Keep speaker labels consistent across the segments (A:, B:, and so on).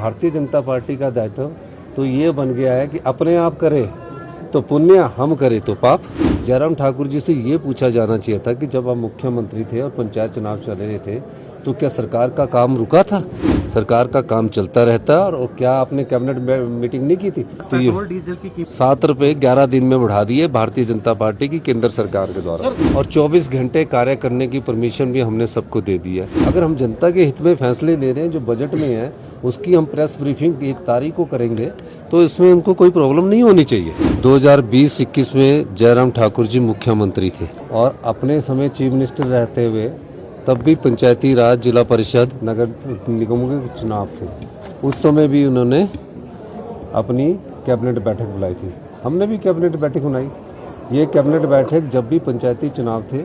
A: Bharatiya Janata party का दायित्व तो ये बन गया है कि अपने आप करे तो पुण्य, हम करे तो पाप। जयराम ठाकुर जी से ये पूछा जाना चाहिए था कि जब आप मुख्यमंत्री थे और पंचायत चुनाव चल रहे थे तो क्या सरकार का काम रुका था? सरकार का काम चलता रहता है। और क्या आपने कैबिनेट मीटिंग नहीं की थी? तो ये
B: डीजल की
A: 7 रुपए 11 दिन में बढ़ा दिए भारतीय जनता पार्टी की केंद्र सरकार के द्वारा। और 24 घंटे कार्य करने की परमिशन भी हमने सबको दे दी है। अगर हम जनता के हित में फैसले ले रहे हैं जो बजट में है, उसकी हम प्रेस ब्रीफिंग 1 तारीख को करेंगे तो इसमें उनको कोई प्रॉब्लम नहीं होनी चाहिए। 2020-21 में जयराम ठाकुर जी मुख्यमंत्री थे और अपने समय चीफ मिनिस्टर रहते हुए तब भी पंचायती राज, जिला परिषद, नगर निगमों के चुनाव थे। उस समय भी उन्होंने अपनी कैबिनेट बैठक बुलाई थी। हमने भी कैबिनेट बैठक बुलाई। ये कैबिनेट बैठक जब भी पंचायती चुनाव थे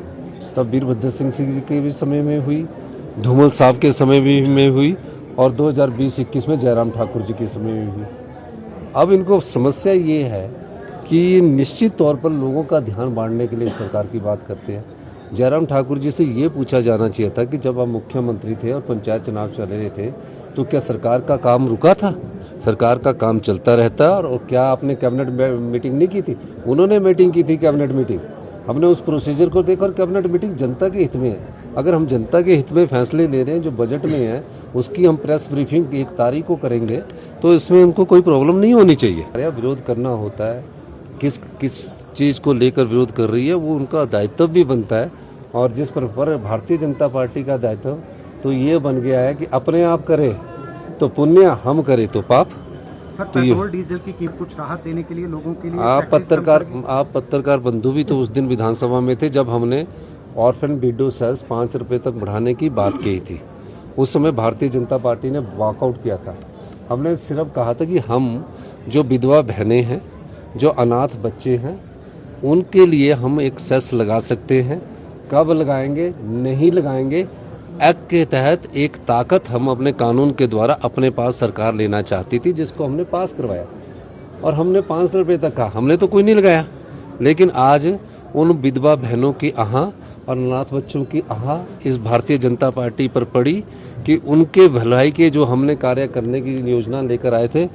A: तब वीरभद्र सिंह जी के भी समय में हुई, धूमल साहब के समय भी में हुई और 2020-21 में जयराम ठाकुर जी के समय में हुई। अब इनको समस्या ये है कि निश्चित तौर पर लोगों का ध्यान बांटने के लिए इस प्रकार की बात करते हैं। जयराम ठाकुर जी से ये पूछा जाना चाहिए था कि जब आप मुख्यमंत्री थे और पंचायत चुनाव चल रहे थे तो क्या सरकार का काम रुका था? सरकार का काम चलता रहता है। और क्या आपने कैबिनेट मीटिंग नहीं की थी? उन्होंने मीटिंग की थी, कैबिनेट मीटिंग। हमने उस प्रोसीजर को देखा और कैबिनेट मीटिंग जनता के हित में है। अगर हम जनता के हित में फैसले ले रहे हैं जो बजट में है, उसकी हम प्रेस ब्रीफिंग 1 तारीख को करेंगे तो इसमें उनको कोई प्रॉब्लम नहीं होनी चाहिए। विरोध करना होता है, किस चीज़ को लेकर विरोध कर रही है वो उनका दायित्व भी बनता है। और जिस पर भारतीय जनता पार्टी का दायित्व तो ये बन गया है कि अपने आप करे तो पुण्य, हम करे तो पाप।
B: सर, पेट्रोल डीजल की कीमत कुछ राहत देने के लिए लोगों के लिए
A: आप पत्रकार बंधु भी तो उस दिन विधानसभा में थे जब हमने ऑर्फन विडो सेस 5 रुपए तक बढ़ाने की बात कही थी। उस समय भारतीय जनता पार्टी ने वॉकआउट किया था। हमने सिर्फ कहा था कि हम जो विधवा बहनें हैं, जो अनाथ बच्चे हैं, उनके लिए हम एक सेस लगा सकते हैं। कब लगाएंगे? नहीं लगाएंगे। एक्ट के तहत एक ताकत हम अपने कानून के द्वारा अपने पास सरकार लेना चाहती थी, जिसको हमने पास करवाया और हमने 5 रुपये तक कहा। हमने तो कोई नहीं लगाया, लेकिन आज उन विधवा बहनों की आह और अनाथ बच्चों की आह इस भारतीय जनता पार्टी पर पड़ी कि उनके भलाई के जो हमने कार्य करने की योजना लेकर आए थे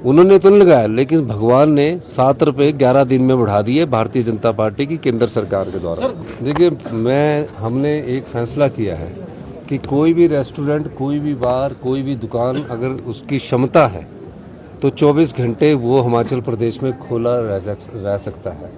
A: उन्होंने तो नहीं लगाया, लेकिन भगवान ने 7 रुपये 11 दिन में बढ़ा दिए भारतीय जनता पार्टी की केंद्र सरकार के द्वारा। देखिए, हमने एक फैसला किया है कि कोई भी रेस्टोरेंट, कोई भी बार, कोई भी दुकान अगर उसकी क्षमता है तो 24 घंटे वो हिमाचल प्रदेश में खोला रह सकता है।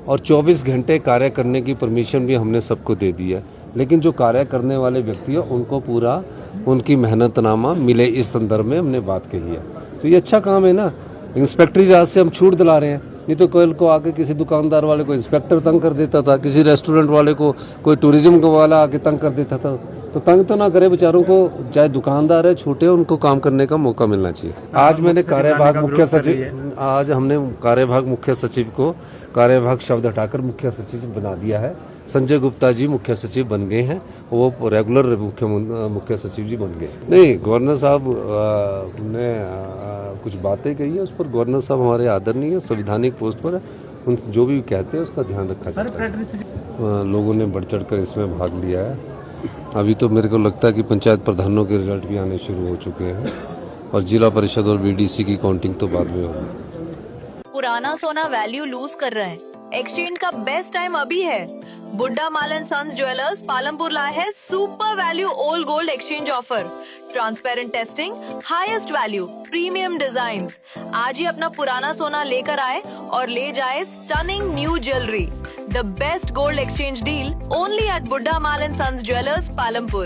A: और 24 घंटे कार्य करने की परमिशन भी हमने सबको दे दी है। लेकिन जो कार्य करने वाले व्यक्ति हैं उनको पूरा उनकी मेहनतनामा मिले, इस संदर्भ में हमने बात कही है। तो ये अच्छा काम है ना। इंस्पेक्टरी राज से हम छूट दिला रहे हैं, नहीं तो कल को आके किसी दुकानदार वाले को इंस्पेक्टर तंग कर देता था, किसी रेस्टोरेंट वाले को कोई टूरिज्म वाला आके तंग कर देता था। तो तंग तो ना करे बेचारों को, चाहे दुकानदार है, छोटे, उनको काम करने का मौका मिलना चाहिए। आज हमने कार्यभाग मुख्य सचिव को कार्यभाग शब्द हटाकर मुख्य सचिव बना दिया है। संजय गुप्ता जी मुख्य सचिव बन गए हैं, वो रेगुलर मुख्य सचिव जी बन गए। नहीं, गवर्नर साहब ने कुछ बातें कही है, उस पर गवर्नर साहब हमारे आदरणीय है, संवैधानिक पोस्ट पर है, उन जो भी कहते हैं उसका ध्यान रखा जाता है। लोगों ने बढ़ चढ़ कर इसमें भाग लिया है। अभी तो मेरे को लगता है कि पंचायत प्रधानों के रिजल्ट भी आने शुरू हो चुके हैं और जिला परिषद और बीडीसी की काउंटिंग तो बाद में होगी।
C: पुराना सोना वैल्यू लूज कर रहे हैं, एक्सचेंज का बेस्ट टाइम अभी है। बुड्ढा माल एंड सन्स ज्वेलर्स पालमपुर लाए है super value old gold exchange offer. Transparent testing, highest value, premium designs. आज ही अपना पुराना सोना लेकर आए और ले जाए stunning new jewellery. The best gold exchange deal only at Buddha Mal and Sons Jewelers, Palampur.